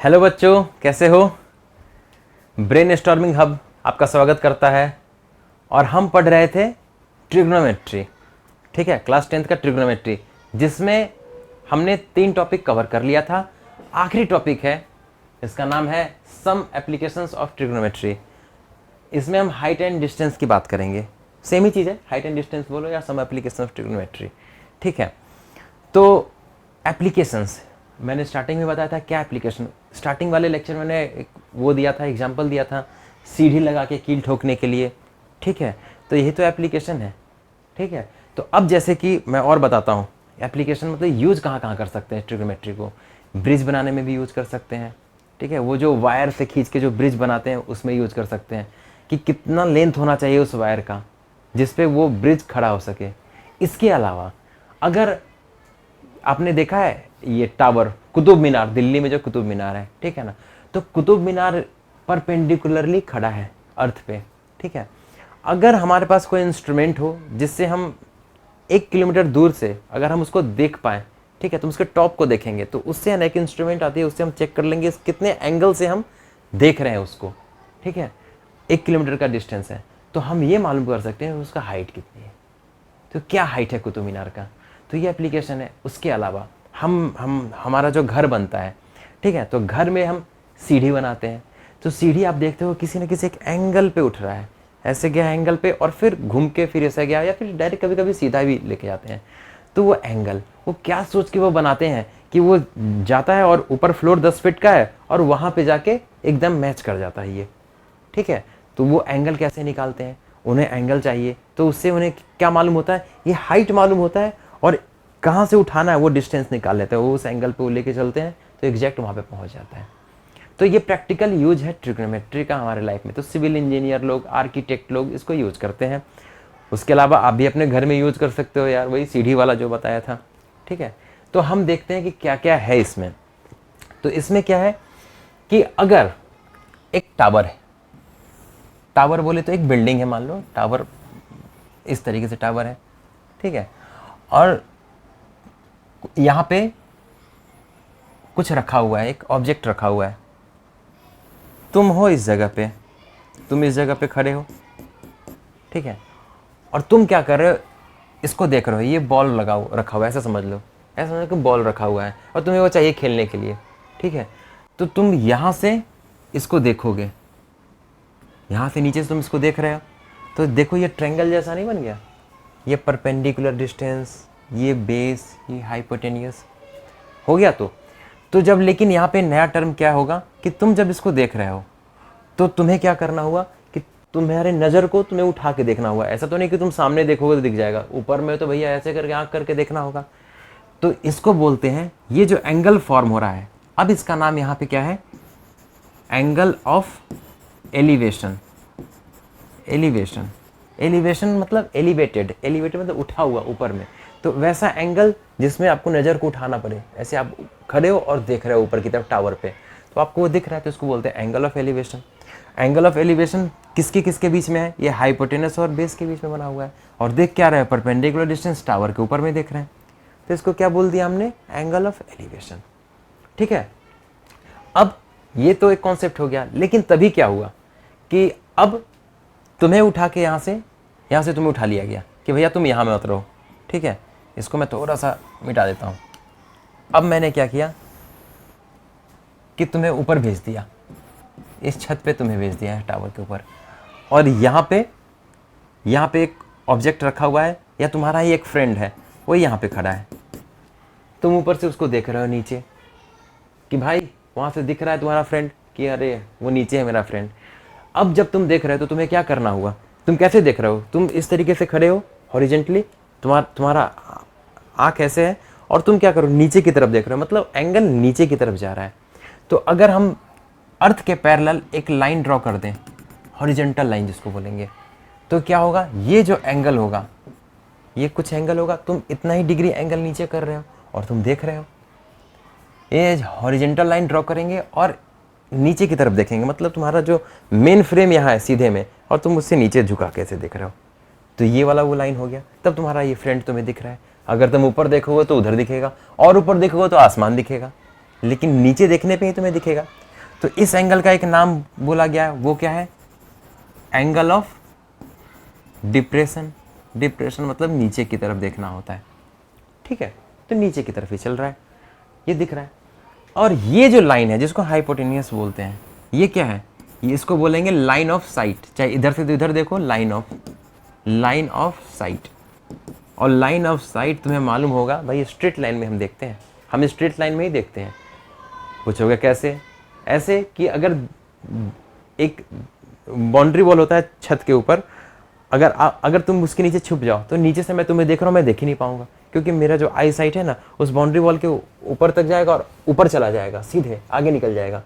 Hello बच्चों, कैसे हो। ब्रेन स्टॉर्मिंग हब आपका स्वागत करता है। और हम पढ़ रहे थे ट्रिग्नोमेट्री। ठीक है, क्लास 10th का ट्रिग्नोमेट्री, जिसमें हमने 3 टॉपिक कवर कर लिया था। आखिरी टॉपिक है, इसका नाम है सम एप्लीकेशंस ऑफ ट्रिग्नोमेट्री। इसमें हम हाइट एंड डिस्टेंस की बात करेंगे। सेम ही चीज़ है, हाइट एंड डिस्टेंस बोलो या सम एप्लीकेशन ऑफ ट्रिग्नोमेट्री। ठीक है, तो एप्लीकेशंस मैंने स्टार्टिंग में बताया था। क्या एप्लीकेशन, स्टार्टिंग वाले लेक्चर में मैंने एक वो दिया था, एग्जांपल दिया था सीढ़ी लगा के कील ठोकने के लिए। ठीक है, तो यही तो एप्लीकेशन है। ठीक है, तो अब जैसे कि मैं और बताता हूँ एप्लीकेशन मतलब यूज़ कहाँ कहाँ कर सकते हैं ट्रिग्नोमेट्री को। ब्रिज बनाने में भी यूज़ कर सकते हैं। ठीक है, वो जो वायर से खींच के जो ब्रिज बनाते हैं उसमें यूज़ कर सकते हैं कि कितना लेंथ होना चाहिए उस वायर का जिस पे वो ब्रिज खड़ा हो सके। इसके अलावा अगर आपने देखा है ये टावर कुतुब मीनार, दिल्ली में जो कुतुब मीनार है, ठीक है ना, तो कुतुब मीनार परपेंडिकुलरली खड़ा है अर्थ पे। ठीक है, अगर हमारे पास कोई इंस्ट्रूमेंट हो जिससे हम 1 किलोमीटर दूर से अगर हम उसको देख पाएँ, ठीक है, तो उसके टॉप को देखेंगे तो उससे एक इंस्ट्रूमेंट आती है, उससे हम चेक कर लेंगे कितने एंगल से हम देख रहे हैं उसको। ठीक है, 1 किलोमीटर का डिस्टेंस है तो हम ये मालूम कर सकते हैं उसका हाइट कितनी है। तो क्या हाइट है कुतुब मीनार का, तो ये एप्लीकेशन है। उसके अलावा हम हमारा जो घर बनता है, ठीक है, तो घर में हम सीढ़ी बनाते हैं। तो सीढ़ी आप देखते हो किसी न किसी एक एंगल पे उठ रहा है, ऐसे गया एंगल पे और फिर घूम के फिर ऐसे गया, या फिर डायरेक्ट कभी कभी सीधा भी लेके जाते हैं। तो वो एंगल वो क्या सोच के वो बनाते हैं कि वो जाता है और ऊपर फ्लोर 10 फीट का है और वहाँ पे जाके एकदम मैच कर जाता है ये। ठीक है, तो वो एंगल कैसे निकालते हैं, उन्हें एंगल चाहिए तो उससे उन्हें क्या मालूम होता है, ये हाइट मालूम होता है और कहाँ से उठाना है वो डिस्टेंस निकाल लेते हैं। वो उस एंगल पे वो लेके चलते हैं तो एग्जैक्ट वहाँ पे पहुँच जाता है। तो ये प्रैक्टिकल यूज है ट्रिग्नोमेट्री का हमारे लाइफ में। तो सिविल इंजीनियर लोग, आर्किटेक्ट लोग इसको यूज करते हैं। उसके अलावा आप भी अपने घर में यूज कर सकते हो यार, वही सीढ़ी वाला जो बताया था। ठीक है, तो हम देखते हैं कि क्या क्या है इसमें। तो इसमें क्या है कि अगर एक टावर है, टावर बोले तो एक बिल्डिंग है, मान लो टावर इस तरीके से टावर है। ठीक है, और यहाँ पे कुछ रखा हुआ है, एक ऑब्जेक्ट रखा हुआ है। तुम हो इस जगह पे, तुम इस जगह पे खड़े हो। ठीक है, और तुम क्या कर रहे हो, इसको देख रहे हो, ये बॉल रखा हुआ है, ऐसा समझ लो, ऐसा समझ लो कि बॉल रखा हुआ है और तुम्हें वो चाहिए खेलने के लिए। ठीक है, तो तुम यहाँ से इसको देखोगे, यहाँ से नीचे से तुम इसको देख रहे हो तो देखो ये ट्रायंगल जैसा नहीं बन गया, ये परपेंडिकुलर डिस्टेंस, ये बेस, ये हाइपोटेनियस हो गया। तो जब लेकिन यहाँ पे नया टर्म क्या होगा कि तुम जब इसको देख रहे हो तो तुम्हें क्या करना हुआ कि तुम्हारे नज़र को तुम्हें उठा के देखना हुआ। ऐसा तो नहीं कि तुम सामने देखोगे तो दिख जाएगा, ऊपर में तो भैया ऐसे करके आँख करके देखना होगा। तो इसको बोलते हैं, ये जो एंगल फॉर्म हो रहा है, अब इसका नाम यहाँ पे क्या है, angle of elevation. Elevation, elevation मतलब एलिवेटेड, एलिवेटेड मतलब उठा हुआ ऊपर में। तो वैसा एंगल जिसमें आपको नज़र को उठाना पड़े, ऐसे आप खड़े हो और देख रहे हो ऊपर की तरफ टावर पे, तो आपको वो दिख रहा है, तो इसको बोलते हैं angle of elevation. Angle of elevation किसके किसके बीच में है, ये हाइपोटेनस और बेस के बीच में बना हुआ है। और देख क्या रहे हैं, परपेंडिकुलर डिस्टेंस टावर के ऊपर में देख रहे हैं, तो इसको क्या बोल दिया हमने, एंगल ऑफ एलिवेशन। ठीक है, अब ये तो एक कॉन्सेप्ट हो गया, लेकिन तभी क्या हुआ कि अब तुम्हें उठा के यहाँ से तुम्हें उठा लिया गया कि भैया तुम यहाँ में मत रहो। ठीक है, इसको मैं थोड़ा सा मिटा देता हूँ। अब मैंने क्या किया कि तुम्हें ऊपर भेज दिया, इस छत पे तुम्हें भेज दिया है टावर के ऊपर, और यहाँ पे एक ऑब्जेक्ट रखा हुआ है, या तुम्हारा ही एक फ्रेंड है वो यहाँ पे खड़ा है। तुम ऊपर से उसको देख रहे हो नीचे कि भाई वहाँ से दिख रहा है तुम्हारा फ्रेंड कि अरे वो नीचे है मेरा फ्रेंड। अब जब तुम देख रहे हो तो तुम्हें क्या करना हुआ, तुम कैसे देख रहे हो, तुम इस तरीके से खड़े हो हॉरिजेंटली, तुम्हारा आँख ऐसे है और तुम क्या करो, नीचे की तरफ देख रहे हो, मतलब एंगल नीचे की तरफ जा रहा है। तो अगर हम अर्थ के पैरेलल एक लाइन ड्रॉ कर दें, हॉरिजेंटल लाइन जिसको बोलेंगे, तो क्या होगा, ये जो एंगल होगा, ये कुछ एंगल होगा, तुम इतना ही डिग्री एंगल नीचे कर रहे हो और तुम देख रहे हो। ये हॉरिजेंटल लाइन ड्रॉ करेंगे और नीचे की तरफ देखेंगे, मतलब तुम्हारा जो मेन फ्रेम यहाँ है सीधे में और तुम उससे नीचे झुका कैसे देख रहे हो, तो ये वाला वो लाइन हो गया। तब तुम्हारा ये फ्रेंड तुम्हें दिख रहा है। अगर तुम ऊपर देखोगे तो उधर दिखेगा, और ऊपर देखोगे तो आसमान दिखेगा। लेकिन नीचे देखने पे ही तुम्हें दिखेगा। तो इस एंगल का एक नाम बोला गया है, वो क्या है? Angle of depression. डिप्रेशन मतलब नीचे की तरफ देखना होता है, ठीक है। तो नीचे की तरफ ही चल रहा है, ये दिख रहा है। और ये जो लाइन है जिसको हाइपोटेनियस बोलते हैं, ये क्या है? ये इसको बोलेंगे लाइन ऑफ साइट। चाहे इधर से तो इधर देखो, लाइन ऑफ साइट। और लाइन ऑफ साइट तुम्हें मालूम होगा भाई, स्ट्रेट लाइन में हम देखते हैं, हम स्ट्रेट लाइन में ही देखते हैं। पूछोगे कैसे? ऐसे कि अगर एक बाउंड्री वॉल होता है छत के ऊपर, अगर तुम उसके नीचे छुप जाओ तो नीचे से मैं तुम्हें देख रहा हूँ, मैं देख ही नहीं पाऊंगा, क्योंकि मेरा जो आई साइट है ना उस बाउंड्री वॉल के ऊपर तक जाएगा और ऊपर चला जाएगा, सीधे आगे निकल जाएगा।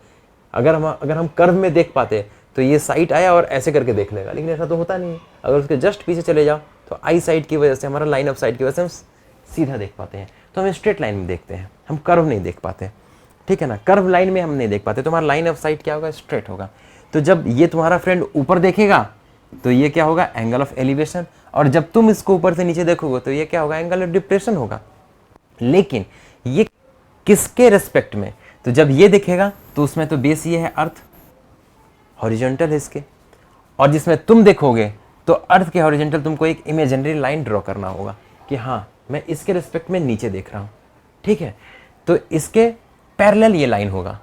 अगर हम कर्व में देख पाते तो ये साइट आया और ऐसे करके देख लेगा, लेकिन ऐसा तो होता नहीं है। अगर उसके जस्ट पीछे चले जाओ तो आई साइट की वजह से, हमारा लाइन ऑफ साइट की वजह से हम सीधा देख पाते हैं। तो हम स्ट्रेट लाइन में देखते हैं, हम कर्व नहीं देख पाते, ठीक है ना। कर्व लाइन में हम नहीं देख पाते, तो हमारा लाइन ऑफ साइट क्या होगा? स्ट्रेट होगा। तो जब ये तुम्हारा फ्रेंड ऊपर देखेगा तो ये क्या होगा? Angle of elevation. और जब तुम इसको ऊपर से नीचे देखोगे तो ये क्या होगा? एंगल ऑफ डिप्रेशन होगा। लेकिन ये किसके रेस्पेक्ट में? तो जब ये दिखेगा तो उसमें तो बेस ये है अर्थ, हॉरिजॉन्टल है इसके। और जिसमें तुम देखोगे तो अर्थ के हॉरिजॉन्टल तुमको एक इमेजिनरी लाइन ड्रॉ करना होगा कि हाँ मैं इसके रिस्पेक्ट में नीचे देख रहा हूँ, ठीक है। तो इसके पैरेलल ये लाइन होगा,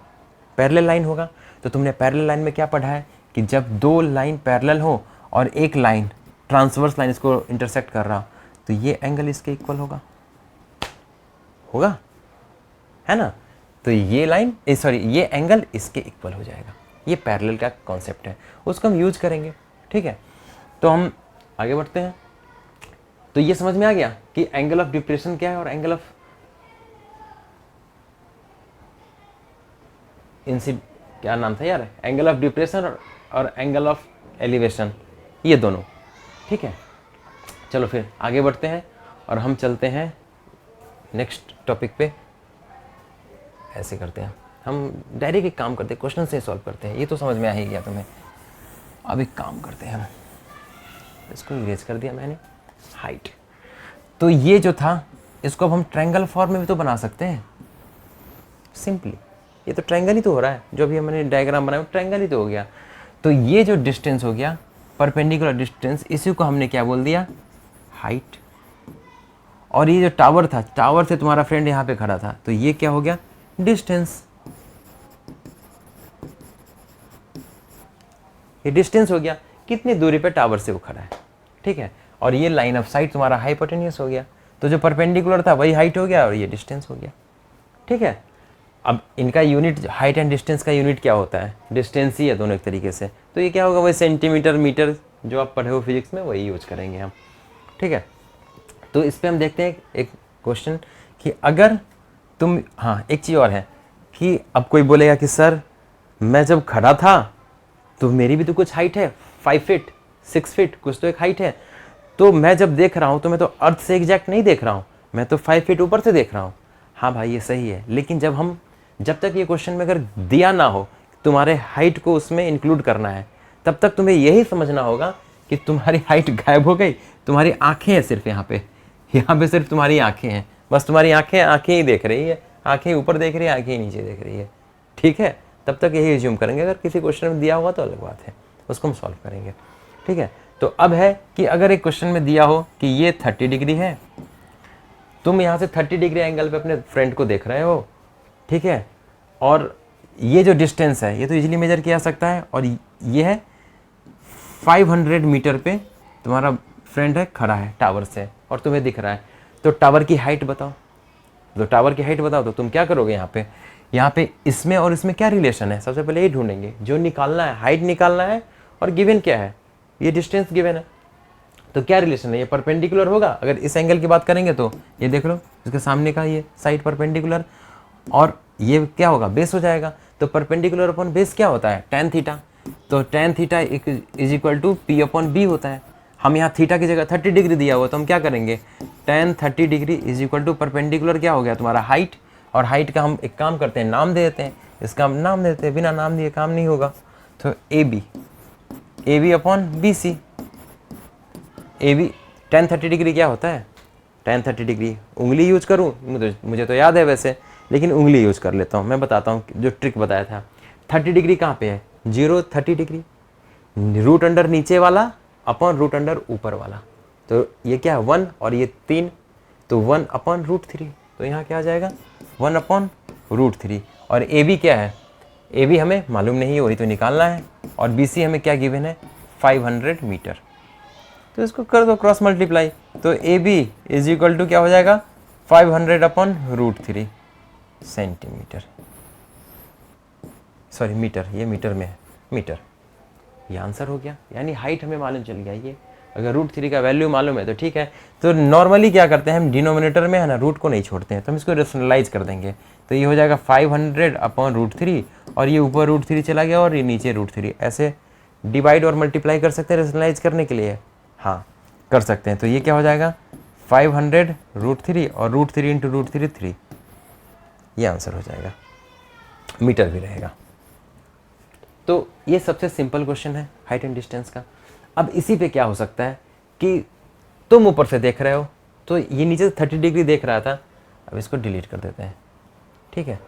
पैरेलल लाइन होगा। तो तुमने पैरेलल लाइन में क्या पढ़ा है कि जब दो लाइन पैरेलल हो और एक लाइन ट्रांसवर्स लाइन इसको इंटरसेक्ट कर रहा तो ये एंगल इसके इक्वल होगा, है ना। तो ये लाइन ये एंगल इसके इक्वल हो जाएगा। ये पैरेलल का कॉन्सेप्ट है, उसको हम यूज करेंगे, ठीक है। तो हम आगे बढ़ते हैं। तो ये समझ में आ गया कि एंगल ऑफ डिप्रेशन क्या है और एंगल ऑफ क्या नाम था यार? एंगल ऑफ डिप्रेशन और एंगल ऑफ एलिवेशन, ये दोनों, ठीक है। चलो फिर आगे बढ़ते हैं और हम चलते हैं नेक्स्ट टॉपिक पे। ऐसे करते हैं, हम डायरेक्ट एक काम करते हैं, क्वेश्चन से सॉल्व करते हैं। ये तो समझ में आ ही गया तुम्हें। अब एक काम करते हैं, हम इसको इरेज कर दिया मैंने, हाइट। तो ये जो था इसको अब हम ट्रायंगल फॉर्म में भी तो बना सकते हैं सिंपली। ये तो ट्रायंगल ही तो हो रहा है, जो भी हमने डायग्राम बनाया ट्रायंगल ही तो हो गया। तो ये जो डिस्टेंस हो गया परपेंडिकुलर डिस्टेंस, इसी को हमने क्या बोल दिया? हाइट। और ये जो टावर था, टावर से तुम्हारा फ्रेंड यहाँ पे खड़ा था, तो ये क्या हो गया? डिस्टेंस। ये डिस्टेंस हो गया, कितनी दूरी पे टावर से वो खड़ा है, ठीक है। और ये लाइन ऑफ साइट तुम्हारा हाइपोटेन्यूस हो गया। तो जो परपेंडिकुलर था वही हाइट हो गया और ये डिस्टेंस हो गया, ठीक है। अब इनका यूनिट, हाइट एंड डिस्टेंस का यूनिट क्या होता है? डिस्टेंस ही है दोनों एक तरीके से। तो ये क्या होगा? वही सेंटीमीटर, मीटर जो आप पढ़े हो फिजिक्स में, वही यूज करेंगे हम, ठीक है। तो इस पर हम देखते हैं एक क्वेश्चन कि अगर तुम, हाँ एक चीज़ और है कि अब कोई बोलेगा कि सर मैं जब खड़ा था तो मेरी भी तो कुछ हाइट है, 5 फीट 6 फीट कुछ तो एक हाइट है। तो मैं जब देख रहा हूँ तो मैं तो अर्थ से एग्जैक्ट नहीं देख रहा हूँ, मैं तो 5 फीट ऊपर से देख रहा हूँ। हाँ भाई ये सही है, लेकिन जब तक ये क्वेश्चन में अगर दिया ना हो तुम्हारे हाइट को उसमें इंक्लूड करना है, तब तक तुम्हें यही समझना होगा कि तुम्हारी हाइट गायब हो गई, तुम्हारी आंखें हैं सिर्फ यहाँ पे सिर्फ तुम्हारी आंखें हैं, बस तुम्हारी आंखें ही देख रही है, आंखें ऊपर देख रही है, आंखें नीचे देख रही है, ठीक है। तब तक यही एज्यूम करेंगे। अगर किसी क्वेश्चन में दिया होगा तो अलग बात है, उसको हम सॉल्व करेंगे, ठीक है। तो अब है कि अगर एक क्वेश्चन में दिया हो कि ये 30 डिग्री है, तुम यहाँ से 30 डिग्री एंगल पे अपने फ्रेंड को देख रहे हो, ठीक है। और ये जो डिस्टेंस है ये तो इजीली मेजर किया जा सकता है, और ये है 500 मीटर पे तुम्हारा फ्रेंड है, खड़ा है टावर से और तुम्हें दिख रहा है। तो टावर की हाइट बताओ, तो तुम क्या करोगे? यहाँ पे इसमें और इसमें क्या रिलेशन है? सबसे पहले ये ढूंढेंगे, जो निकालना है हाइट निकालना है, और गिवन क्या है? ये डिस्टेंस गिवन है। तो क्या रिलेशन है? ये परपेंडिकुलर होगा। अगर इस एंगल की बात करेंगे तो ये देख लो, इसके सामने का ये साइड परपेंडिकुलर, और ये क्या होगा? बेस हो जाएगा। तो परपेंडिकुलर अपॉन बेस क्या होता है? tan theta. तो tan theta is equal to P upon B होता है। हम यहाँ थीटा की जगह 30 डिग्री दिया हुआ, तो हम क्या करेंगे? tan 30 degree is equal to perpendicular क्या हो गया तुम्हारा? हाइट। और हाइट का हम एक काम करते हैं, नाम दे देते हैं, इसका हम नाम देते हैं, बिना नाम दिए काम नहीं होगा। तो A B upon B C. A B tan 30 degree क्या होता है? tan 30 डिग्री उंगली यूज करूँ, मुझे तो याद है वैसे लेकिन उंगली यूज़ कर लेता हूँ। मैं बताता हूँ जो ट्रिक बताया था। 30 डिग्री कहाँ पे है, 0 30 डिग्री, रूट अंडर नीचे वाला अपॉन रूट अंडर ऊपर वाला, तो ये क्या है 1 और ये 3, तो 1 अपॉन रूट 3, तो यहाँ क्या आ जाएगा 1 अपॉन रूट 3। और ए बी क्या है, ए बी हमें मालूम नहीं है, वही तो निकालना है। और बी सी हमें क्या गिवन है 500 मीटर, तो इसको कर दो क्रॉस मल्टीप्लाई, तो A B is equal to क्या हो जाएगा 500 upon root 3 centimetre, sorry metre, ये मीटर में है, मीटर, ये आंसर हो गया। यानी हाइट हमें मालूम चल गया। ये अगर रूट 3 का वैल्यू मालूम है तो ठीक है। तो नॉर्मली क्या करते हैं हम, डिनोमिनेटर में है ना रूट को नहीं छोड़ते हैं, तो हम इसको रेशनलाइज कर देंगे, तो ये हो जाएगा 500 अपॉन रूट 3, और ये ऊपर रूट 3 चला गया और ये नीचे रूट 3, ऐसे डिवाइड और मल्टीप्लाई कर सकते हैं रेशनलाइज करने के लिए, हाँ कर सकते हैं। तो ये क्या हो जाएगा 500 रूट 3 और रूट 3 इंटू रूट 3 3, ये आंसर हो जाएगा, मीटर भी रहेगा। तो ये सबसे सिंपल क्वेश्चन है हाइट एंड डिस्टेंस का। अब इसी पे क्या हो सकता है कि तुम ऊपर से देख रहे हो, तो ये नीचे से 30 डिग्री देख रहा था, अब इसको डिलीट कर देते हैं, ठीक है।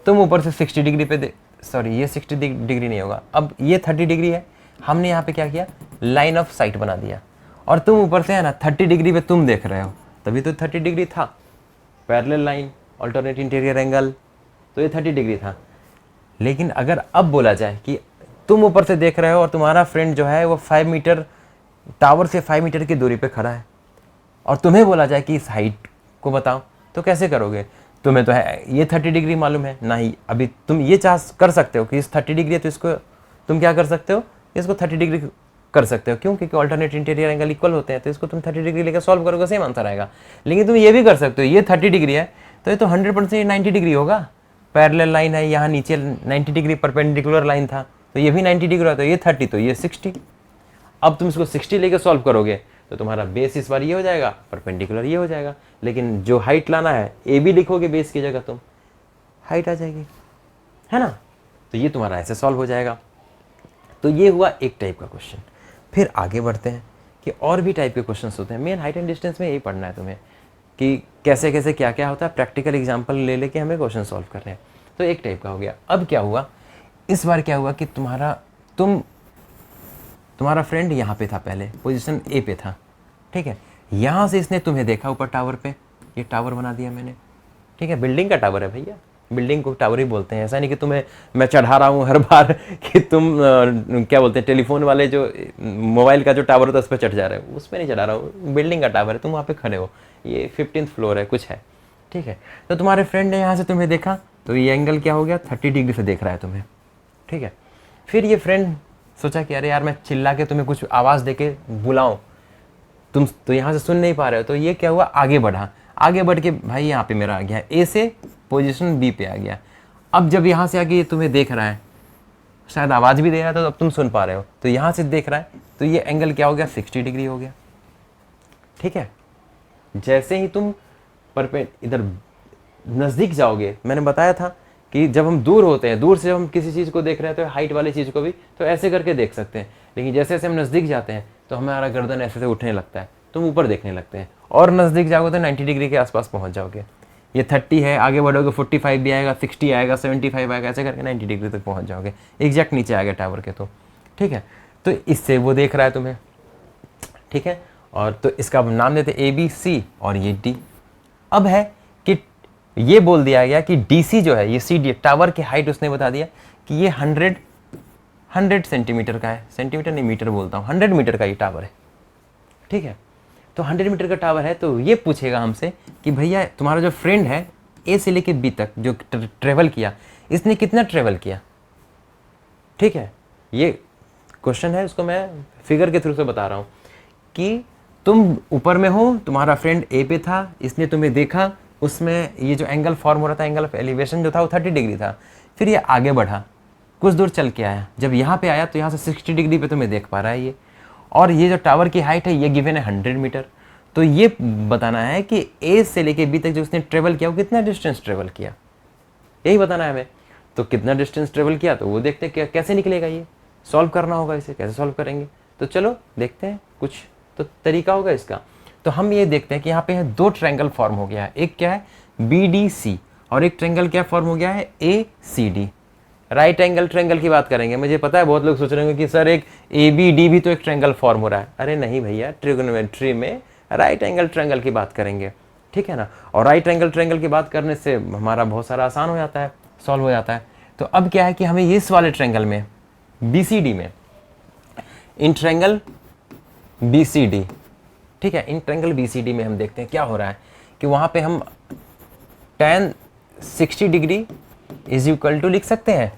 तुम ऊपर से 60 डिग्री पे सॉरी ये 60 डिग्री नहीं होगा, अब ये 30 डिग्री है, हमने यहाँ पे क्या किया लाइन ऑफ साइट बना दिया, और तुम ऊपर से है ना 30 डिग्री पे तुम देख रहे हो, तभी तो 30 डिग्री था, parallel line alternate interior angle, तो ये 30 डिग्री था। लेकिन अगर अब बोला जाए कि तुम ऊपर से देख रहे हो और तुम्हारा फ्रेंड जो है वो 5 मीटर टावर से 5 मीटर की दूरी पे खड़ा है, और तुम्हें बोला जाए कि इस हाइट को बताओ, तो कैसे करोगे। तुम्हें तो है ये 30 डिग्री मालूम है ना ही, अभी तुम ये चाह कर सकते हो कि इस 30 डिग्री है तो इसको तुम क्या कर सकते हो, इसको 30 डिग्री कर सकते हो, क्यों, क्योंकि अल्टरनेट इंटीरियर एंगल इक्वल होते हैं, तो इसको तुम 30 डिग्री लेकर सॉल्व करोगे सेम आंसर आएगा। लेकिन तुम ये भी कर सकते हो, ये 30 डिग्री है तो ये तो 100% 90 डिग्री होगा, पैरेलल लाइन है, यहाँ नीचे 90 डिग्री परपेंडिकुलर लाइन था, तो ये भी 90 डिग्री होता है, ये 30 तो ये 60। अब तुम इसको 60 लेके सॉल्व करोगे तो तुम्हारा बेस इस बार ये हो जाएगा, परपेंडिकुलर ये हो जाएगा, लेकिन जो हाइट लाना है ए बी लिखोगे बेस की जगह, तुम हाइट आ जाएगी, है ना। तो ये तुम्हारा ऐसे सॉल्व हो जाएगा। तो ये हुआ एक टाइप का क्वेश्चन। फिर आगे बढ़ते हैं कि और भी टाइप के क्वेश्चन होते हैं। मेन हाइट एंड डिस्टेंस में यही पढ़ना है तुम्हें कि कैसे कैसे क्या क्या होता है, प्रैक्टिकल एग्जाम्पल ले लेके हमें क्वेश्चन सॉल्व कर रहे हैं। तो एक टाइप का हो गया। अब क्या हुआ, इस बार क्या हुआ कि तुम्हारा फ्रेंड यहाँ पे था, पहले पोजीशन ए पे था, ठीक है। यहाँ से इसने तुम्हें देखा ऊपर टावर पे, ये टावर बना दिया मैंने, ठीक है, बिल्डिंग का टावर है भैया, बिल्डिंग को टावर ही बोलते हैं। ऐसा नहीं कि तुम्हें मैं चढ़ा रहा हूँ हर बार कि तुम क्या बोलते हैं टेलीफोन वाले जो मोबाइल का जो टावर होता है उस पर चढ़ जा रहे हो, उस पर नहीं चढ़ा रहा हूँ, बिल्डिंग का टावर है, तुम वहाँ पे खड़े हो, ये 15th फ्लोर है कुछ है, ठीक है। तो तुम्हारे फ्रेंड ने यहाँ से तुम्हें देखा, तो ये एंगल क्या हो गया 30 डिग्री से देख रहा है तुम्हें, ठीक है। फिर ये फ्रेंड सोचा कि अरे यार मैं चिल्ला के तुम्हें कुछ आवाज़ दे के बुलाऊँ, तुम तो यहाँ से सुन नहीं पा रहे हो, तो ये क्या हुआ आगे बढ़ा, आगे बढ़ के भाई यहाँ पे मेरा आ गया ए से पोजीशन बी पे आ गया। अब जब यहाँ से आगे ये तुम्हें देख रहा है, शायद आवाज़ भी दे रहा है, तो अब तुम सुन पा रहे हो, तो यहाँ से देख रहा है, तो ये एंगल क्या हो गया 60 डिग्री हो गया, ठीक है। जैसे ही तुम इधर नज़दीक जाओगे, मैंने बताया था कि जब हम दूर होते हैं, दूर से जब हम किसी चीज़ को देख रहे हैं तो हाइट वाली चीज़ को भी तो ऐसे करके देख सकते हैं, लेकिन जैसे जैसे हम नज़दीक जाते हैं तो हमारा गर्दन ऐसे से उठने लगता है, तुम ऊपर देखने लगते हैं, और नज़दीक जाओगे तो 90 डिग्री के आसपास पहुंच जाओगे। ये 30 है, आगे बढ़ोगे 45 भी आएगा, 60 आएगा, 75 आएगा, ऐसे करके 90 डिग्री तक पहुंच जाओगे, एग्जैक्ट नीचे आ गए टावर के, तो ठीक है। तो इससे वो देख रहा है तुम्हें, ठीक है, और तो इसका नाम देते ए बी सी और ये डी। अब है कि ये बोल दिया गया कि डी सी जो है, ये सी डी टावर की हाइट उसने बता दिया कि ये 100 सेंटीमीटर का है, सेंटीमीटर नहीं मीटर बोलता हूँ, 100 मीटर का ये टावर है, ठीक है। तो 100 मीटर का टावर है, तो ये पूछेगा हमसे कि भैया तुम्हारा जो फ्रेंड है ए से लेके बी तक जो ट्रेवल किया, इसने कितना ट्रेवल किया, ठीक है। ये क्वेश्चन है, उसको मैं फिगर के थ्रू से बता रहा हूँ कि तुम ऊपर में हो, तुम्हारा फ्रेंड ए पे था, इसने तुम्हें देखा, उसमें ये जो एंगल फॉर्म हो रहा था, एंगल ऑफ एलिवेशन जो था वो 30 डिग्री था। फिर ये आगे बढ़ा, कुछ दूर चल के आया, जब यहाँ पे आया तो यहाँ से 60 डिग्री पे तुम्हें देख पा रहा है ये, और ये जो टावर की हाइट है ये गिवन है 100 मीटर। तो ये बताना है कि ए से लेके बी तक जो उसने ट्रेवल किया वो कितना डिस्टेंस ट्रेवल किया, यही बताना है हमें। तो कितना डिस्टेंस ट्रेवल किया तो वो देखते हैं कैसे निकलेगा, ये सॉल्व करना होगा, इसे कैसे सॉल्व करेंगे। तो चलो देखते हैं, कुछ तो तरीका होगा इसका। तो हम ये देखते हैं कि यहाँ पे है 2 ट्रायंगल फॉर्म हो गया है, एक क्या है BDC और एक ट्रायंगल क्या फॉर्म हो गया है, A C D. Right angle triangle की बात करेंगे। मुझे पता है बहुत लोग सोच रहे होंगे कि सर एक ए बी डी भी तो एक ट्रायंगल फॉर्म हो रहा है। अरे नहीं भैया, ट्रिगोनोमेट्री में राइट एंगल ट्रायंगल की बात करेंगे, ठीक है ना। और राइट एंगल ट्रायंगल की बात करने से हमारा बहुत सारा आसान हो जाता है, सॉल्व हो जाता है। तो अब क्या है कि हमें इस वाले ट्रायंगल में बी सी डी में, in triangle B C D, ठीक है, in triangle B C D में हम देखते हैं क्या हो रहा है कि वहां पे हम tan 60 degree is equal to लिख सकते हैं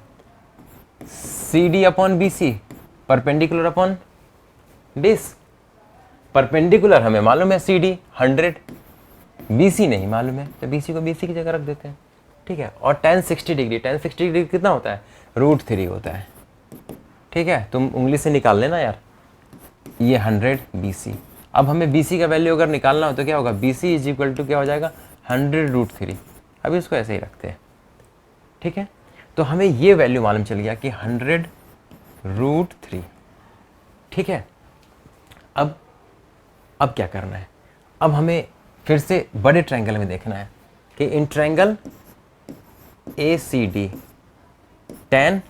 C D upon B C, perpendicular upon base. Perpendicular हमें मालूम है सी डी 100, बी सी नहीं मालूम है, तो बी सी को बी सी की जगह रख देते हैं, ठीक है। और tan 60 डिग्री कितना होता है, √3 होता है, ठीक है। तुम उंगली से निकाल लेना यार, ये 100 बी सी। अब हमें बी सी का वैल्यू अगर निकालना हो तो क्या होगा, B C is equal to क्या हो जाएगा, 100√3। अभी इसको ऐसे ही रखते हैं, ठीक है। तो हमें ये वैल्यू मालूम चल गया कि 100√3, ठीक है। अब क्या करना है, अब हमें फिर से बड़े ट्रायंगल में देखना है कि in triangle A C D tan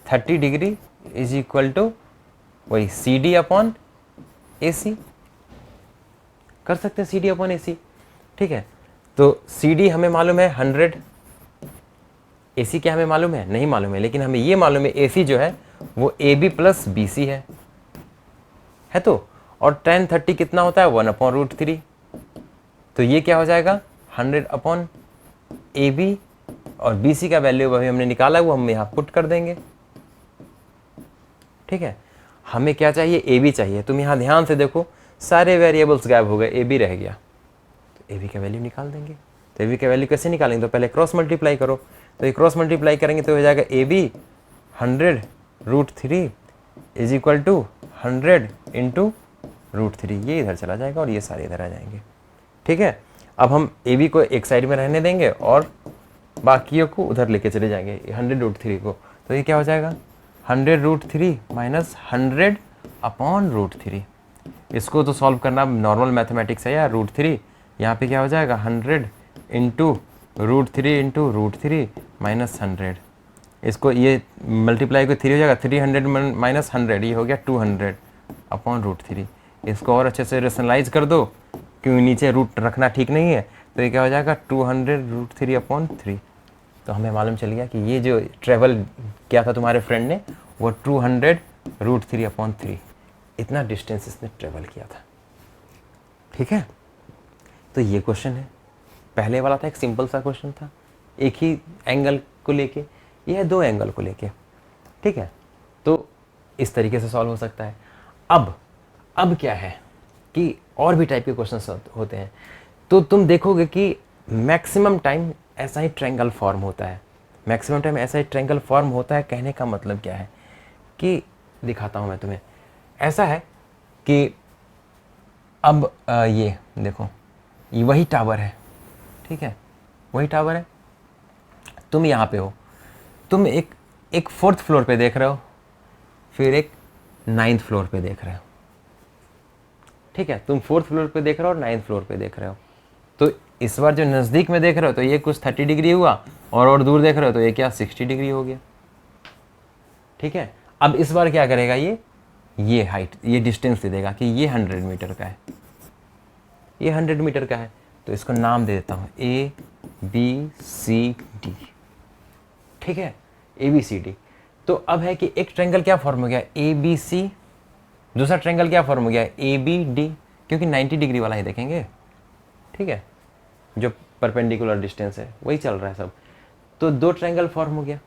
30 degree is equal to वही सी डी अपॉन ए सी, कर सकते हैं सी डी अपॉन ए सी, ठीक है। तो सी डी हमें मालूम है 100, ए सी क्या हमें मालूम है, नहीं मालूम है, लेकिन हमें ये मालूम है ए सी जो है वो A B plus B C है तो। और tan 30 कितना होता है, 1/√3। तो ये क्या हो जाएगा, 100 अपॉन ए बी, और बी सी का वैल्यू अभी हमने निकाला वो हम यहाँ पुट कर देंगे, ठीक है। हमें क्या चाहिए, ए बी चाहिए। तुम यहाँ ध्यान से देखो, सारे वेरिएबल्स गायब हो गए, ए बी रह गया, तो ए बी का वैल्यू निकाल देंगे। तो ए बी का वैल्यू कैसे निकालेंगे, तो पहले क्रॉस मल्टीप्लाई करो। तो ये क्रॉस मल्टीप्लाई करेंगे तो हो जाएगा A B 100√3 is equal to 100 into √3, ये इधर चला जाएगा और ये सारे इधर आ जाएंगे, ठीक है। अब हम ए बी को एक साइड में रहने देंगे और बाकियों को उधर लेके चले जाएंगे 100√3 को। तो ये क्या हो जाएगा, 100√3 माइनस 100 अपॉन √3। इसको तो सॉल्व करना नॉर्मल मैथमेटिक्स है यार, √3 यहाँ पे क्या हो जाएगा, 100 इंटू √3 इंटू √3 माइनस 100। इसको ये मल्टीप्लाई को 3 हो जाएगा, 300 माइनस 100, ये हो गया 200 अपॉन √3। इसको और अच्छे से रेशनलाइज कर दो, क्योंकि नीचे रूट रखना ठीक नहीं है। तो ये क्या हो जाएगा, 200√3 अपॉन 3। तो हमें मालूम चल गया कि ये जो ट्रेवल किया था तुम्हारे फ्रेंड ने, वो 200√3 अपॉन 3, इतना डिस्टेंस इसने ट्रेवल किया था, ठीक है। तो ये क्वेश्चन है, पहले वाला था एक सिंपल सा क्वेश्चन था, एक ही एंगल को लेके, ये है 2 एंगल को लेके, ठीक है। तो इस तरीके से सॉल्व हो सकता है। अब क्या है कि और भी टाइप के क्वेश्चंस होते हैं। तो तुम देखोगे कि मैक्सिमम टाइम ऐसा ही ट्रायंगल फॉर्म होता है, मैक्सिमम टाइम ऐसा ही ट्रायंगल फॉर्म होता है। कहने का मतलब क्या है कि दिखाता हूँ मैं तुम्हें। ऐसा है कि अब ये देखो, ये वही टावर है, ठीक है, वही टावर है। तुम यहाँ पे हो, तुम एक 4th फ्लोर पे देख रहे हो, फिर एक 9th फ्लोर पे देख रहे हो, ठीक है। तुम 4th फ्लोर पे देख रहे हो और 9th फ्लोर पे देख रहे हो। तो इस बार जो नज़दीक में देख रहे हो तो ये कुछ 30 डिग्री हुआ, और दूर देख रहे हो तो ये क्या 60 डिग्री हो गया, ठीक है। अब इस बार क्या करेगा, ये हाइट, ये डिस्टेंस दे देगा कि ये 100 मीटर का है, ये 100 मीटर का है। तो इसको नाम दे देता हूँ ए बी सी डी, ठीक है, ए बी सी डी। तो अब है कि एक ट्रायंगल क्या फॉर्म हो गया, ए बी सी, दूसरा ट्रायंगल क्या फॉर्म हो गया, ए बी डी, क्योंकि 90 डिग्री वाला ही देखेंगे, ठीक है, जो परपेंडिकुलर डिस्टेंस है वही चल रहा है सब। तो 2 ट्रायंगल फॉर्म हो गया।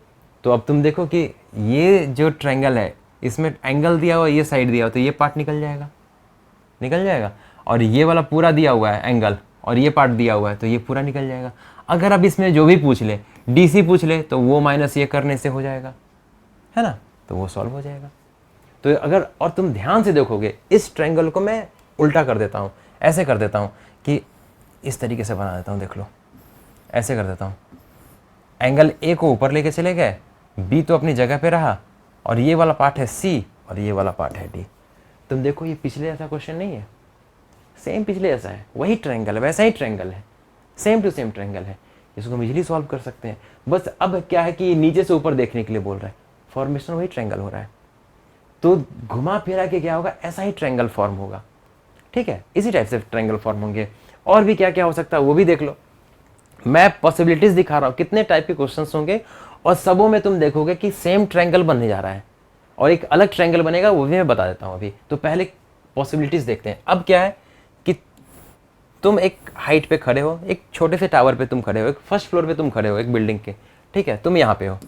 तो अब तुम देखो कि ये जो ट्रायंगल है इसमें एंगल दिया हुआ, ये साइड दिया हुआ, तो ये पार्ट निकल जाएगा, और ये वाला पूरा दिया हुआ है एंगल, और ये पार्ट दिया हुआ है, तो ये पूरा निकल जाएगा। अगर अब इसमें जो भी पूछ ले, डी सी पूछ ले, तो वो माइनस ये करने से हो जाएगा, है ना, तो वो सॉल्व हो जाएगा। तो अगर और तुम ध्यान से देखोगे, इस ट्रायंगल को मैं उल्टा कर देता हूँ, ऐसे कर देता हूँ कि इस तरीके से बना देता हूँ, देख लो, ऐसे कर देता हूँ। एंगल ए को ऊपर लेके चले गए, बी तो अपनी जगह पे रहा, और ये वाला पार्ट है सी और ये वाला पार्ट है डी। तुम देखो ये पिछले जैसा क्वेश्चन नहीं है, सेम पिछले जैसा है, वही ट्रायंगल है, वैसा ही ट्रायंगल है, सेम टू सेम ट्रायंगल है। इसको हम इजीली सॉल्व कर सकते हैं। बस अब क्या है कि नीचे से ऊपर देखने के लिए बोल रहा है, फॉर्मेशन वही ट्रायंगल हो रहा है, तो घुमा फिरा के क्या होगा, ऐसा ही ट्रायंगल फॉर्म होगा। ठीक है, इसी टाइप से ट्रायंगल फॉर्म होंगे। और भी क्या क्या हो सकता है वो भी देख लो। मैं पॉसिबिलिटीज दिखा रहा हूँ कितने टाइप के क्वेश्चंस होंगे, और सबों में तुम देखोगे कि सेम ट्रायंगल बनने जा रहा है और एक अलग ट्रायंगल बनेगा, वो भी मैं बता देता हूँ अभी। तो पहले पॉसिबिलिटीज देखते हैं। अब क्या है कि तुम एक हाइट पे खड़े हो, एक छोटे से टावर पे तुम खड़े हो, एक फर्स्ट फ्लोर पे तुम खड़े हो एक बिल्डिंग के, ठीक है, तुम यहाँ पे हो,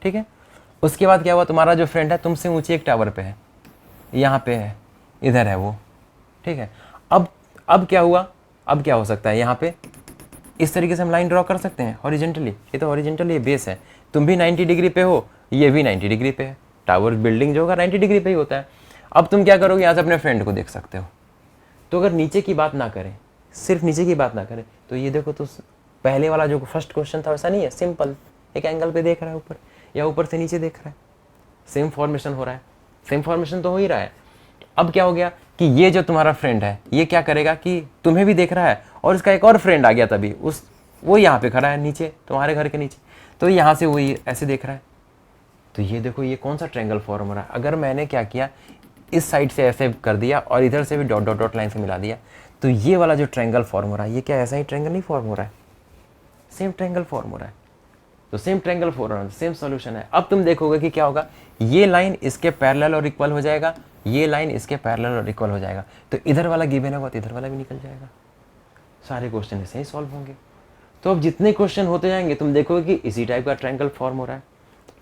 ठीक है। उसके बाद क्या हुआ, तुम्हारा जो फ्रेंड है तुमसे ऊंची एक टावर पे है, यहाँ पे है, इधर है वो, ठीक है। अब क्या हुआ, अब क्या हो सकता है, यहाँ पे इस तरीके से हम लाइन ड्रॉ कर सकते हैं हॉरिजेंटली। ये तो हॉरिजेंटल, ये बेस है, तुम भी 90 डिग्री पे हो, ये भी 90 डिग्री पे है। टावर बिल्डिंग जो होगा 90 डिग्री पे ही होता है। अब तुम क्या करोगे, यहाँ से अपने फ्रेंड को देख सकते हो। तो अगर नीचे की बात ना करें, सिर्फ नीचे की बात ना करें, तो ये देखो, तो पहले वाला जो फर्स्ट क्वेश्चन था वैसा नहीं है, सिंपल एक एंगल पे देख रहा है ऊपर, या ऊपर से नीचे देख रहा है, सेम फॉर्मेशन हो रहा है, सेम फॉर्मेशन तो हो ही रहा है। अब क्या हो गया कि ये जो तुम्हारा फ्रेंड है ये क्या करेगा कि तुम्हें भी देख रहा है, और इसका एक और फ्रेंड आ गया तभी, वो यहाँ पे खड़ा है नीचे, तुम्हारे घर के नीचे, तो यहाँ से वो ऐसे देख रहा है। तो ये देखो, ये कौन सा ट्रायंगल फॉर्म हो रहा है। अगर मैंने क्या किया, इस साइड से ऐसे कर दिया और इधर से भी डॉट डॉट डॉट लाइन से मिला दिया, तो ये वाला जो ट्रायंगल फॉर्म हो रहा है, ये क्या ऐसा ही ट्रायंगल नहीं फॉर्म हो रहा है, सेम ट्रायंगल फॉर्म हो रहा है। तो सेम ट्रायंगल फॉर्म हो रहा है, सेम सॉल्यूशन है। अब तुम देखोगे कि क्या होगा, ये लाइन इसके पैरेलल और इक्वल हो जाएगा, ये लाइन इसके पैरेलल और इक्वल हो जाएगा, तो इधर वाला गिवन होगा तो इधर वाला भी निकल जाएगा। सारे क्वेश्चन ऐसे ही सॉल्व होंगे। तो अब जितने क्वेश्चन होते जाएंगे तुम देखोगे कि इसी टाइप का ट्रायंगल फॉर्म हो रहा है,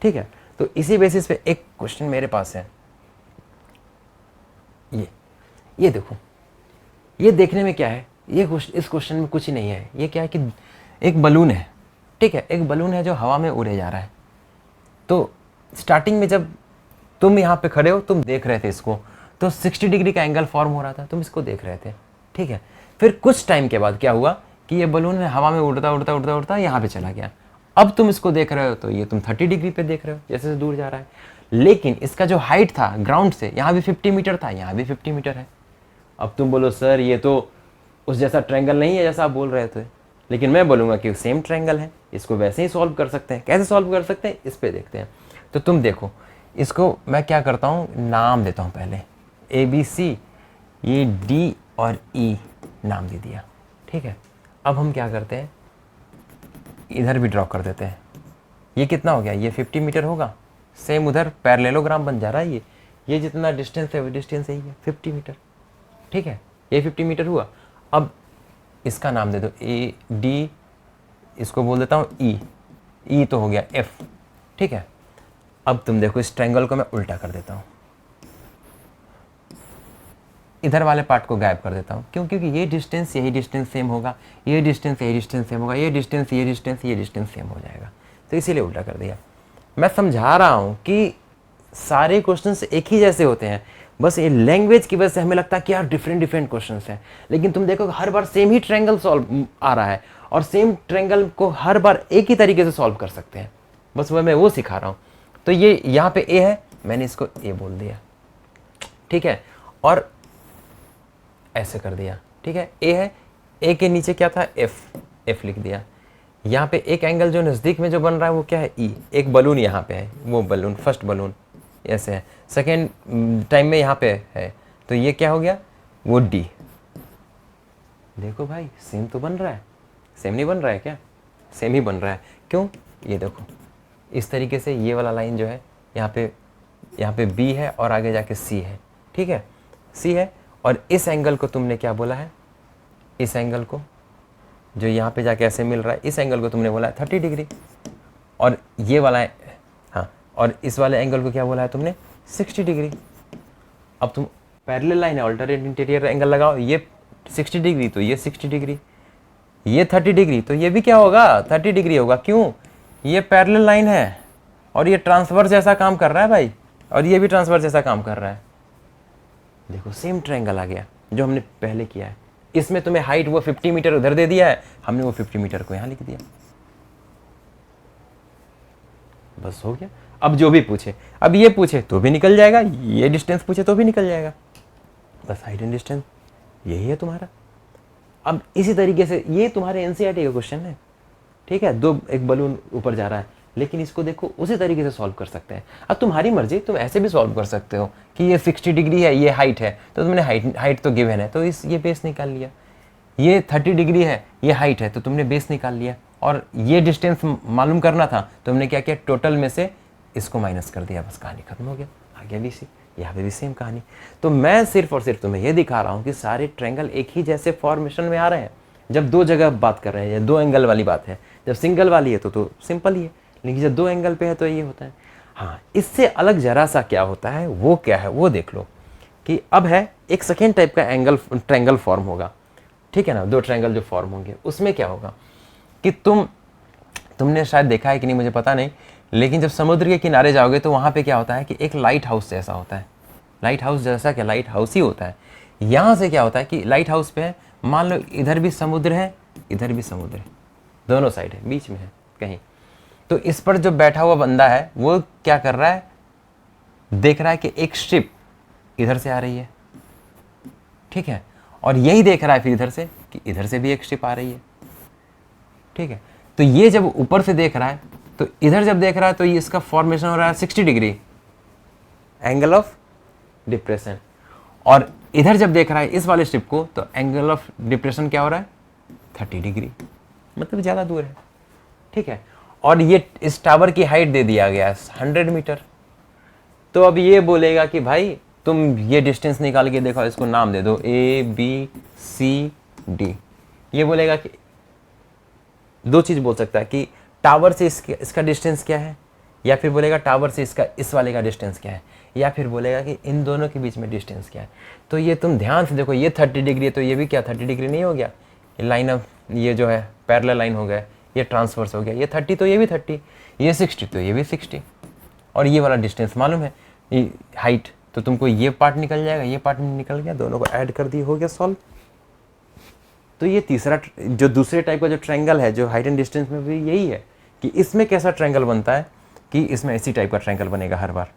ठीक है। तो इसी बेसिस पे एक क्वेश्चन मेरे पास है, ये देखो, ये देखने में क्या है, ये इस क्वेश्चन में कुछ ही नहीं है। ये क्या है कि एक बलून है, ठीक है, एक बलून है जो हवा में उड़े जा रहा है। तो स्टार्टिंग में जब तुम यहाँ पे खड़े हो, तुम देख रहे थे इसको, तो 60 डिग्री का एंगल फॉर्म हो रहा था, तुम इसको देख रहे थे, ठीक है। फिर कुछ टाइम के बाद क्या हुआ कि ये बलून हवा में उड़ता उड़ता उड़ता उड़ता यहाँ पे चला गया। अब तुम इसको देख रहे हो तो ये तुम 30 डिग्री पे देख रहे हो, जैसे से दूर जा रहा है। लेकिन इसका जो हाइट था ग्राउंड से, यहाँ भी 50 मीटर था, यहाँ भी 50 मीटर है। अब तुम बोलो सर ये तो उस जैसा ट्रायंगल नहीं है जैसा आप बोल रहे थे, लेकिन मैं बोलूँगा कि सेम ट्रायंगल है, इसको वैसे ही सॉल्व कर सकते हैं। कैसे सॉल्व कर सकते हैं इस पे देखते हैं। तो तुम देखो, इसको मैं क्या करता हूँ, नाम देता हूँ पहले, ABC, ये D और E नाम दे दिया, ठीक है। अब हम क्या करते हैं, इधर भी ड्रॉ कर देते हैं। ये कितना हो गया, ये 50 मीटर होगा, सेम उधर पैरेललोग्राम बन जा रहा है। ये जितना डिस्टेंस है वो डिस्टेंस यही है, 50 मीटर, ठीक है। ये 50 मीटर हुआ। अब इसका नाम दे दो AD, इसको बोल देता हूँ E तो हो गया F, ठीक है। अब तुम देखो, इस ट्रायंगल को मैं उल्टा कर देता हूँ, इधर वाले पार्ट को गायब कर देता हूँ। क्यों? क्योंकि ये डिस्टेंस यही डिस्टेंस सेम होगा, ये डिस्टेंस यही डिस्टेंस सेम होगा, ये डिस्टेंस ये डिस्टेंस ये डिस्टेंस सेम हो जाएगा, तो इसीलिए उल्टा कर दिया। मैं समझा रहा हूँ कि सारे क्वेश्चंस एक ही जैसे होते हैं, बस ये लैंग्वेज की वजह से हमें लगता है कि यार डिफरेंट डिफरेंट क्वेश्चंस हैं, लेकिन तुम देखो हर बार सेम ही ट्रायंगल सॉल्व आ रहा है, और सेम ट्रायंगल को हर बार एक ही तरीके से सॉल्व कर सकते हैं। बस मैं वो सिखा रहा हूँ। तो ये यहाँ पे A है, मैंने इसको A बोल दिया, ठीक है, और ऐसे कर दिया, ठीक है। A है, A के नीचे क्या था, F लिख दिया। यहाँ पे एक एंगल जो नज़दीक में जो बन रहा है वो क्या है, E। एक बलून यहाँ पे है, वो बलून फर्स्ट बलून ऐसे है, सेकेंड टाइम में यहाँ पे है, तो ये क्या हो गया, वो D। देखो भाई सेम तो बन रहा है, सेम नहीं बन रहा है क्या, सेम ही बन रहा है। क्यों, ये देखो इस तरीके से ये वाला लाइन जो है यहाँ पे B है और आगे जाके C है, ठीक है, C है। और इस एंगल को तुमने क्या बोला है, इस एंगल को जो यहाँ पे जाके ऐसे मिल रहा है, इस एंगल को तुमने बोला है 30 डिग्री, और ये वाला है, हाँ, और इस वाले एंगल को क्या बोला है तुमने, 60 डिग्री। अब तुम पैरेलल लाइन है, अल्टरनेट इंटीरियर एंगल लगाओ, ये 60 डिग्री तो ये 60 डिग्री, ये 30 डिग्री तो ये भी क्या होगा, 30 डिग्री होगा। क्यों, ये पैरेलल लाइन है और ये ट्रांसवर्स जैसा काम कर रहा है भाई, और ये भी ट्रांसवर्स जैसा काम कर रहा है। देखो सेम ट्रायंगल आ गया जो हमने पहले किया है। इसमें तुम्हें हाइट वो 50 मीटर उधर दे दिया है, हमने वो 50 मीटर को यहाँ लिख दिया, बस हो गया। अब जो भी पूछे, अब ये पूछे तो भी निकल जाएगा, ये डिस्टेंस पूछे तो भी निकल जाएगा, बस हाइट एंड डिस्टेंस यही है तुम्हारा। अब इसी तरीके से ये तुम्हारे एनसीईआरटी का क्वेश्चन है, ठीक है, एक बलून ऊपर जा रहा है, लेकिन इसको देखो उसी तरीके से सॉल्व कर सकते हैं। अब तुम्हारी मर्जी, तुम ऐसे भी सॉल्व कर सकते हो कि ये 60 डिग्री है, ये हाइट है, तो तुमने हाइट तो गिवन है तो ये बेस निकाल लिया। ये 30 डिग्री है, ये हाइट है, तो तुमने बेस निकाल लिया। और ये डिस्टेंस मालूम करना था, तुमने क्या किया, टोटल में से इसको माइनस कर दिया, बस कहानी खत्म हो गया। आ गया BC। यहाँ पे भी सेम कहानी। तो मैं सिर्फ और सिर्फ तुम्हें ये दिखा रहा हूँ कि सारे ट्रायंगल एक ही जैसे फॉर्मेशन में आ रहे हैं। जब दो जगह बात कर रहे हैं, या दो एंगल वाली बात है, जब सिंगल वाली है तो सिंपल ही है, लेकिन जब दो एंगल पे है तो ये होता है। हाँ, इससे अलग जरा सा क्या होता है, वो क्या है वो देख लो। कि अब है एक सेकेंड टाइप का ट्रायंगल फॉर्म होगा, ठीक है ना, दो ट्रायंगल जो फॉर्म होंगे, उसमें क्या होगा कि तुमने शायद देखा है कि नहीं मुझे पता नहीं, लेकिन जब समुद्र के किनारे जाओगे तो वहाँ पे क्या होता है कि एक लाइट हाउस जैसा होता है। लाइट हाउस जैसा क्या, लाइट हाउस ही होता है। यहाँ से क्या होता है कि लाइट हाउस पे है, मान लो इधर भी समुद्र है, इधर भी समुद्र है, दोनों साइड है, बीच में है कहीं। तो इस पर जो बैठा हुआ बंदा है वो क्या कर रहा है, देख रहा है कि एक शिप इधर से आ रही है, ठीक है, और यही देख रहा है फिर इधर से कि इधर से भी एक शिप आ रही है, ठीक है। तो ये जब ऊपर से देख रहा है, तो इधर जब देख रहा है तो ये इसका फॉर्मेशन हो रहा है 60 डिग्री एंगल ऑफ डिप्रेशन, और इधर जब देख रहा है इस वाले शिप को तो एंगल ऑफ डिप्रेशन क्या हो रहा है 30 डिग्री, मतलब ज़्यादा दूर है, ठीक है। और ये इस टावर की हाइट दे दिया गया है 100 मीटर। तो अब ये बोलेगा कि भाई तुम ये डिस्टेंस निकाल के देखो, इसको नाम दे दो ABCD। ये बोलेगा कि दो चीज़ बोल सकता है कि टावर से इसका डिस्टेंस क्या है, या फिर बोलेगा टावर से इसका इस वाले का डिस्टेंस क्या है, या फिर बोलेगा कि इन दोनों के बीच में डिस्टेंस क्या है। तो ये तुम ध्यान से देखो, ये 30 डिग्री है तो ये भी क्या 30 डिग्री नहीं हो गया, ये लाइन ऑफ ये जो है पैरेलल लाइन हो गया, ये ट्रांसवर्स हो गया, ये 30 तो ये भी 30, ये 60 तो ये भी 60, और ये वाला डिस्टेंस मालूम है ये हाइट, तो तुमको ये पार्ट निकल जाएगा, ये पार्ट निकल गया, दोनों को ऐड कर दिए, हो गया सॉल्व। तो ये तीसरा जो दूसरे टाइप का जो ट्रायंगल है, जो हाइट एंड डिस्टेंस में भी यही है कि इसमें कैसा ट्रायंगल बनता है कि इसमें इसी टाइप का ट्रायंगल बनेगा, हर बार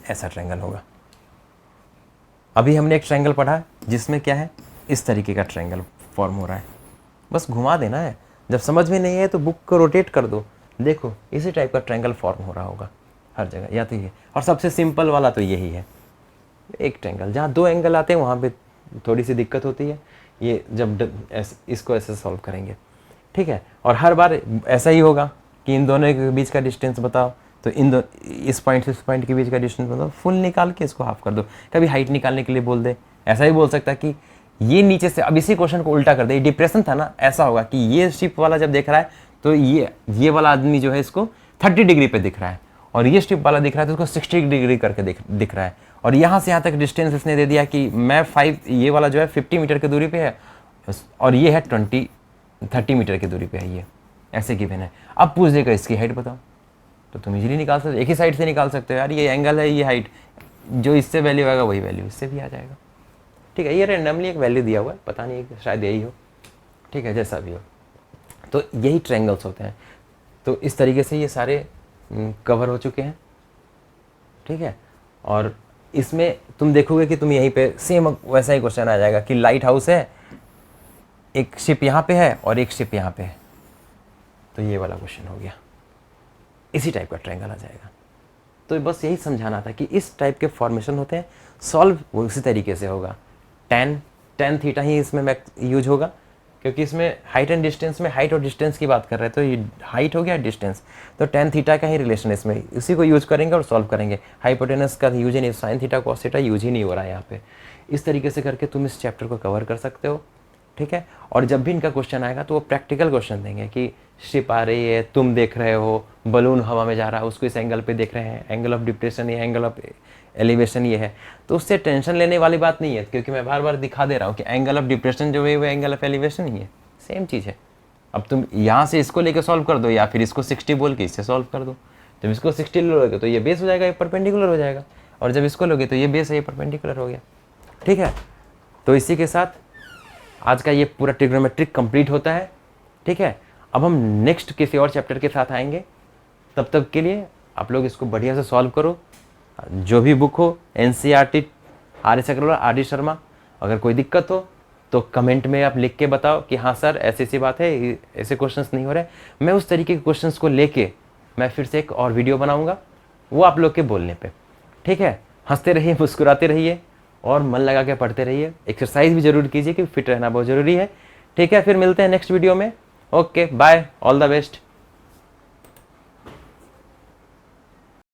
ऐसा ट्रायंगल होगा। अभी हमने एक ट्रायंगल पढ़ा जिसमें क्या है, इस तरीके का ट्रायंगल फॉर्म हो रहा है, बस घुमा देना है। जब समझ में नहीं है तो बुक को रोटेट कर दो, देखो इसी टाइप का ट्रायंगल फॉर्म हो रहा होगा हर जगह, या तो ये, और सबसे सिंपल वाला तो यही है, एक ट्रायंगल। जहाँ दो एंगल आते हैं वहाँ पे थोड़ी सी दिक्कत होती है, ये जब इसको ऐसे सॉल्व करेंगे, ठीक है। और हर बार ऐसा ही होगा कि इन दोनों के बीच का डिस्टेंस बताओ, तो इस पॉइंट से इस पॉइंट के बीच का डिस्टेंस बताओ, फुल निकाल के इसको हाफ कर दो। कभी हाइट निकालने के लिए बोल दे, ऐसा ही बोल सकता है कि ये नीचे से, अब इसी क्वेश्चन को उल्टा कर दे, डिप्रेशन था ना, ऐसा होगा कि ये शिप वाला जब देख रहा है तो ये वाला आदमी जो है इसको 30 डिग्री पे दिख रहा है, और ये शिप वाला दिख रहा है तो उसको 60 डिग्री करके दिख रहा है, और यहाँ से यहाँ तक डिस्टेंस इसने दे दिया कि मैं 5, ये वाला जो है 50 मीटर की दूरी पे है, और ये है 30 मीटर की दूरी पे है, ये ऐसे गिवन है। अब पूछ देगा इसकी हाइट बताओ, तो तुम इजीली निकाल सकते हो, एक ही साइड से निकाल सकते हो यार, ये एंगल है, ये हाइट, जो इससे वैल्यू आएगा वही वैल्यू इससे भी आ जाएगा, ठीक है। ये रैंडमली एक वैल्यू दिया हुआ है, पता नहीं शायद यही हो, ठीक है, जैसा भी हो। तो यही ट्रायंगल्स होते हैं। तो इस तरीके से ये सारे कवर हो चुके हैं, ठीक है। और इसमें तुम देखोगे कि तुम यहीं पे सेम वैसा ही क्वेश्चन आ जाएगा कि लाइट हाउस है, एक शिप यहाँ पे है और एक शिप यहाँ पे है, तो ये वाला क्वेश्चन हो गया, इसी टाइप का ट्रायंगल आ जाएगा। तो बस यही समझाना था कि इस टाइप के फॉर्मेशन होते हैं, सॉल्व वो उसी तरीके से होगा। टेन थीटा ही इसमें यूज होगा, क्योंकि इसमें हाइट एंड डिस्टेंस में हाइट और डिस्टेंस की बात कर रहे हैं, तो ये हाइट हो गया डिस्टेंस, तो टेन थीटा का ही रिलेशन है इसमें, इसी को यूज करेंगे और सॉल्व करेंगे। हाइपोटेनस का यूज ही नहीं, sine theta cos theta use ही नहीं हो रहा है यहाँ पे। इस तरीके से करके तुम इस चैप्टर को कवर कर सकते हो, ठीक है। और जब भी इनका क्वेश्चन आएगा तो वो प्रैक्टिकल क्वेश्चन देंगे कि शिप आ रही है, तुम देख रहे हो, बलून हवा में जा रहा है, उसको इस एंगल पे देख रहे हैं, एंगल ऑफ डिप्रेशन ये, एंगल ऑफ एलिवेशन ये है, तो उससे टेंशन लेने वाली बात नहीं है, क्योंकि मैं बार बार दिखा दे रहा हूँ कि एंगल ऑफ डिप्रेशन जो है वो एंगल ऑफ एलिवेशन ही है, सेम चीज़ है। अब तुम यहाँ से इसको लेकर सॉल्व कर दो, या फिर इसको 60 बोल के इससे सॉल्व कर दो। जब इसको 60 लोगे तो ये बेस हो जाएगा, ये परपेंडिकुलर हो जाएगा, और जब इसको लोगे तो ये बेस है, ये परपेंडिकुलर हो गया, ठीक है। तो इसी के साथ आज का ये पूरा ट्रिग्नोमेट्रिक कंप्लीट होता है, ठीक है। अब हम नेक्स्ट किसी और चैप्टर के साथ आएंगे, तब तक के लिए आप लोग इसको बढ़िया से सॉल्व करो। जो भी बुक हो, NCERT, RS Agarwal, RD Sharma, अगर कोई दिक्कत हो तो कमेंट में आप लिख के बताओ कि हाँ सर ऐसी ऐसी बात है, ऐसे क्वेश्चंस नहीं हो रहे। मैं उस तरीके के क्वेश्चंस को लेके मैं फिर से एक और वीडियो बनाऊंगा, वो आप लोग के बोलने पे। ठीक है, हंसते रहिए, मुस्कुराते रहिए और मन लगा के पढ़ते रहिए। एक्सरसाइज भी जरूर कीजिए, कि फिट रहना बहुत ज़रूरी है। ठीक है, फिर मिलते हैं नेक्स्ट वीडियो में। Okay bye, all the best.